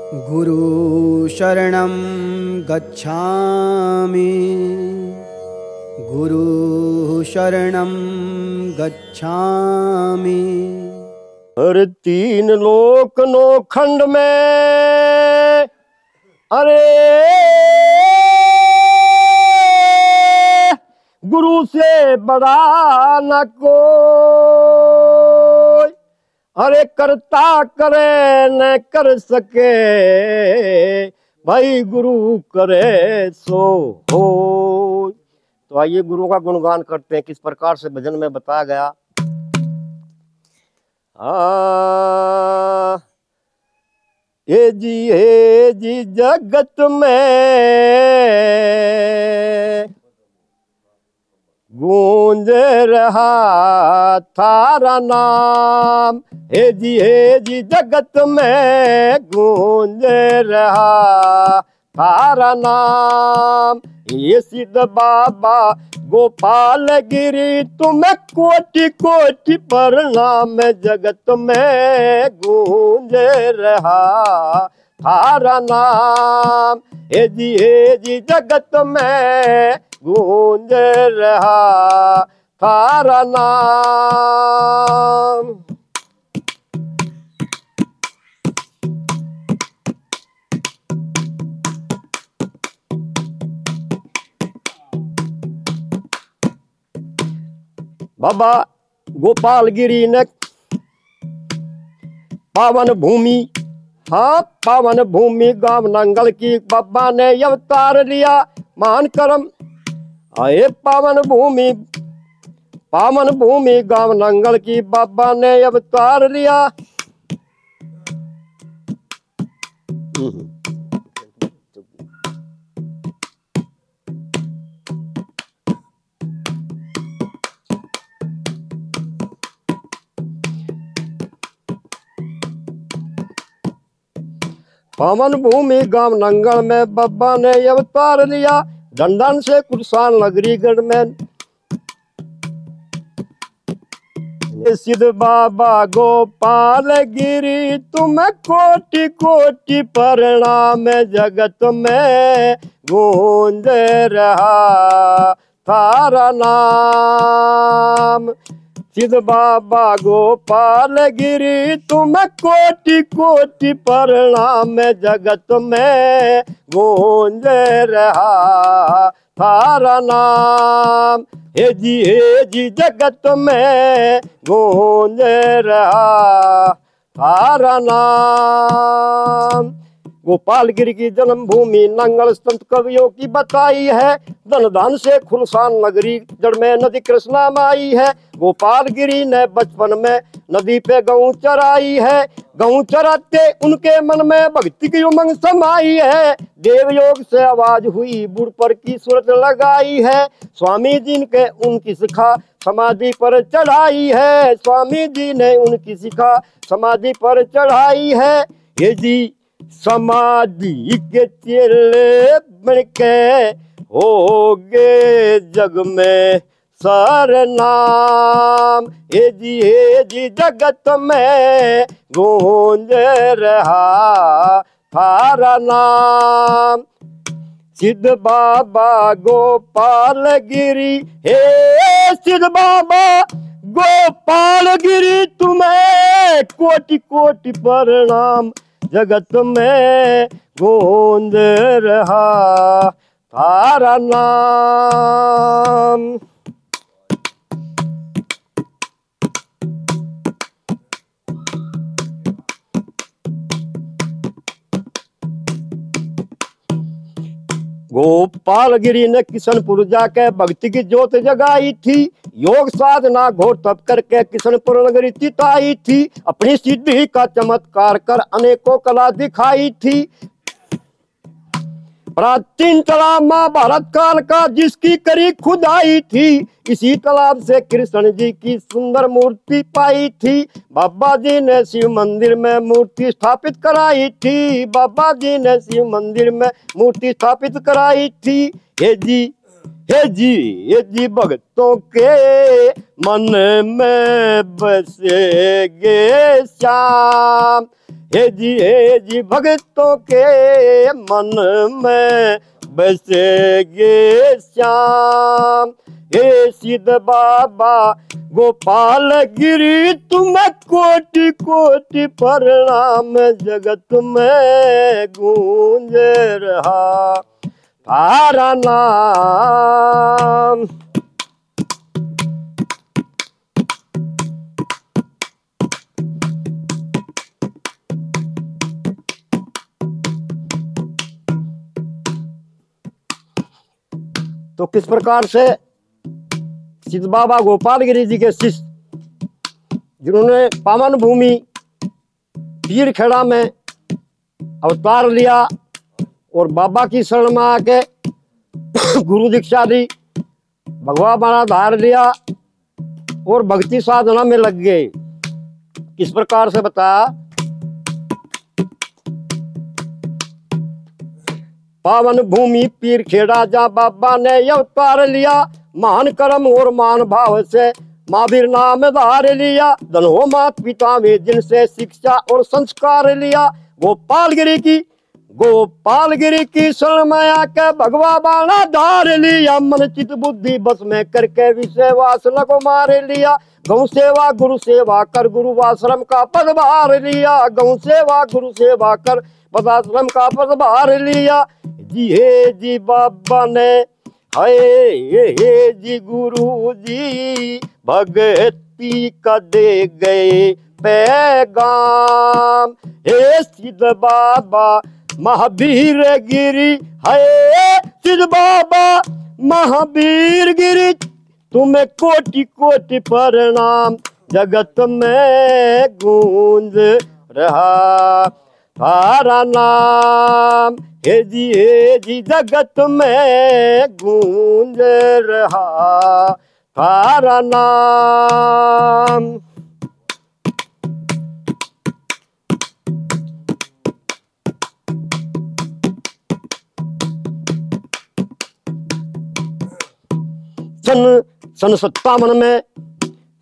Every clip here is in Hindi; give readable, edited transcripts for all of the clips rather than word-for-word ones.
गुरु शरणं गच्छामि, गुरु शरणं गच्छामि। हर तीन लोक नो खंड में अरे गुरु से बड़ा न कोई, अरे करता करे न कर सके, भाई गुरु करे सो हो। तो आइए गुरु का गुणगान करते हैं। किस प्रकार से भजन में बताया गया। हे जी जगत में गूंज रहा थारा नाम। हे जी जगत में गूंज रहा थारा नाम। ये सिद्ध बाबा गोपाल गिरी तुम्हें कोटि कोटि प्रणाम। जगत में गूंज रहा थारा नाम। हे जी जगत में गूंज रहा थारा नाम। बाबा गोपाल गिरी ने पावन भूमि, हाँ पावन भूमि गांव नंगल की बाबा ने अवतार लिया महान कर्म। आए पावन भूमि गांव नंगल की बाबा ने अवतार लिया। पावन भूमि गांव नंगल में बाबा ने अवतार लिया। दंडन से कुरसान नगरीगढ़ में सिद्ध बाबा गोपाल गिरी तुम्हें कोटि कोटि प्रणाम। जगत में गूंज रहा थारा नाम। सिद्ध बाबा गोपाल गिरी तुम्हें कोटि कोटि प्रणाम। जगत में गूंज रहा थारा नाम। हे जी जगत में गूंज रहा थारा नाम। गोपाल गिरी की जन्मभूमि नंगल संत कवियों की बताई है। धन धान से खुलसान नगरी जड़ में नदी कृष्णा माई है। गोपाल गिरी ने बचपन में नदी पे गऊ चराई है। गऊ चराते उनके मन में भक्ति की उमंग समाई है। देव योग से आवाज हुई बुढ़ पर की सूरत लगाई है। स्वामी जी ने उनकी शिखा समाधि पर चढ़ाई है। स्वामी जी ने उनकी शिखा समाधि पर चढ़ाई है। ये जी समाधि के चेले बनके होगे जग में सरनाम। हे जी जगत में गूंज रहा थारा नाम। सिद्ध बाबा गोपाल गिरी, हे सिद्ध बाबा गोपाल गिरी तुम्हें कोटि कोटि प्रणाम। जगत में गूंज रहा थारा नाम। गोपाल गिरी ने किशनपुर जाके भक्ति की ज्योत जगाई थी। योग साधना घोर तप करके किशनपुर नगरी चिताई थी। अपनी सिद्धि का चमत्कार कर अनेकों कला दिखाई थी। प्राचीन तालाब महाभारत काल का जिसकी करी खुदाई थी। इसी तालाब से कृष्ण जी की सुंदर मूर्ति पाई थी। बाबा जी ने शिव मंदिर में मूर्ति स्थापित कराई थी। बाबा जी ने शिव मंदिर में मूर्ति स्थापित कराई थी। हे जी भक्तों के मन में बसेगे श्याम। हे जी भक्तों के मन में बसेगे श्याम। हे सिद्ध बाबा गोपाल गिरी तुम्हें कोटि कोटि प्रणाम, जगत में गूंज रहा तारा नाम। तो किस प्रकार से सिद्ध बाबा गोपाल गिरी जी के शिष्य जिन्होंने पावन भूमि पीर खेड़ा में अवतार लिया और बाबा की शरण में आके गुरु दीक्षा दी, भगवा बाणा धार लिया और भक्ति साधना में लग गए। किस प्रकार से बताया, पावन भूमि पीर खेड़ा जहाँ बाबा ने अवतार लिया, महान कर्म और मान भाव से महावीर नाम धार लिया। धन हो मात पिता में जिनसे शिक्षा और संस्कार लिया, गोपाल गिरी की शरण में आके भगवा बाणा धार लिया। मन चित बुद्धि बस में करके विषय वासना को मार लिया। गौ सेवा गुरु सेवा कर गुरुवाश्रम का पदभार लिया। गौ सेवा गुरु सेवा कर पदाश्रम का पदभार लिया। जी हे जी बाबा ने हे जी गुरु जी भक्ति का दे गए पैगाम। हे सिद्ध बाबा महावीर गिरी, हे सिद्ध बाबा महावीर गिरी तुम्हें कोटि कोटि प्रणाम, जगत में गूंज रहा तारा नाम। हे जी जगत में गूंज रहा तारा नाम।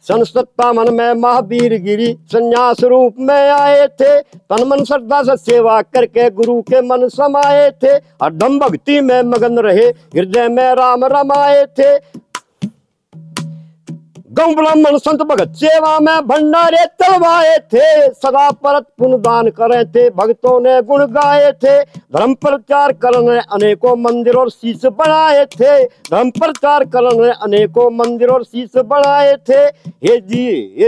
सन 57 में महावीर गिरी संन्यास रूप में आए थे। तन मन श्रद्धा से सेवा करके गुरु के मन समाये थे। हरदम भक्ति में मगन रहे, हृदय में राम रमाए थे। गौ ब्राह्मण संत भगत सेवा में भंडारे चलवाए थे। सदा परत पुण्य दान करे थे, भक्तों ने गुण गाए थे। धर्म प्रचार करने अनेकों मंदिर और शीश बनाए थे। धर्म प्रचार करने अनेकों मंदिर और शीश बनाए थे। हे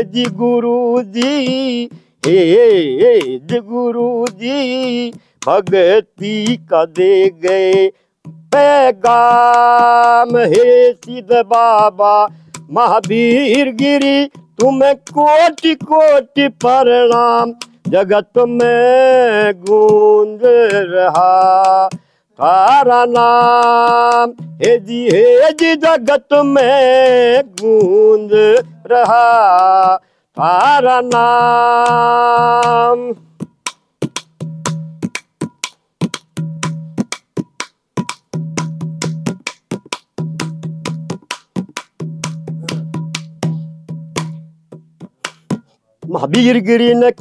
जी गुरु जी, हे जी गुरु जी भक्ति का दे गए पैगाम। हे सिद्ध बाबा महावीर गिरी तुम्हें कोटि कोटि प्रणाम, जगत में गूंज रहा तारा नाम। हे जी जगत में गूंज रहा तारा नाम। महावीर गिरी ने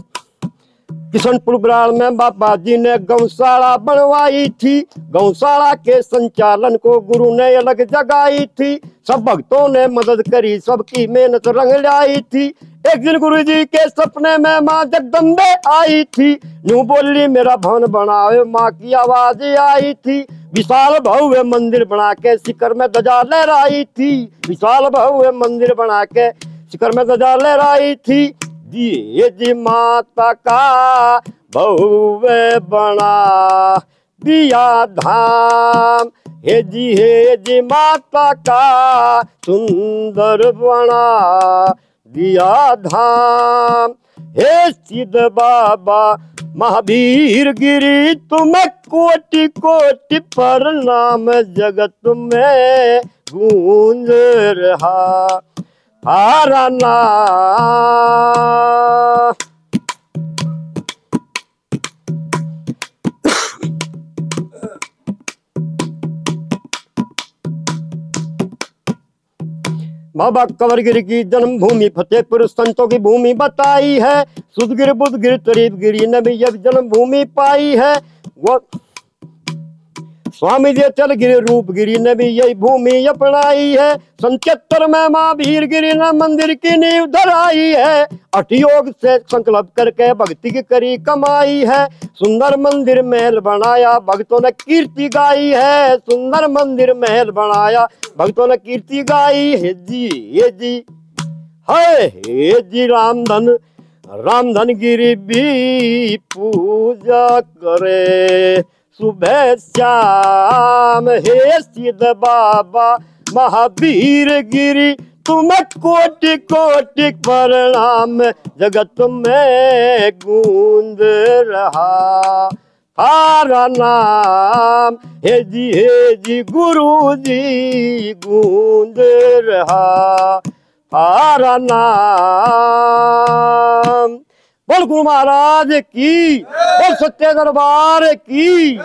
किशनपुर ग्राम में बाबा जी ने गौशाला बनवाई थी। गौशाला के संचालन को गुरु ने अलग जगाई थी। सब भक्तों ने मदद करी, सबकी मेहनत रंग लाई थी। एक दिन गुरु जी के सपने में माँ जगदम्बे आई थी। यूं बोली मेरा भवन बनाओ, माँ की आवाज आई थी। विशाल भव्य मंदिर बना के शिखर में ध्वजा लहराई थी। विशाल भव्य मंदिर बना के शिखर में ध्वजा लहराई थी। जी माता का भव्य बना दिया धाम। हे जी माता का सुंदर बना दिया धाम। हे सिद्ध बाबा महावीर गिरी तुम्हें कोटि कोटि प्रणाम, जगत में गूंज रहा तारा नाम। बाबा कंवरगिरी की जन्मभूमि फतेहपुर संतों की भूमि बताई है। सुधगिर बुधगिर तरीबगिरी ने भी जब जन्मभूमि पाई है। वो स्वामी जी चलगिरी रूपगिरी ने भी यही भूमि अपनाई है। 77 में माँ भीरगिरी ने मंदिर की नींव धराई है। अठयोग से संकल्प करके भक्ति की करी कमाई है। सुंदर मंदिर महल बनाया भक्तों ने कीर्ति गाई है। सुंदर मंदिर महल बनाया भक्तों ने कीर्ति गाई है जी। हे जी रामधन गिरी भी पूजा करे सुबह शाम। हे सिद्ध बाबा महावीर गिरी तुम्हें कोटि कोटि प्रणाम। जगत में गूंज रहा थारा नाम। हे जी गुरु जी गूंज रहा थारा नाम। बोल गुरु महाराज की, बोल सच्चे दरबार की।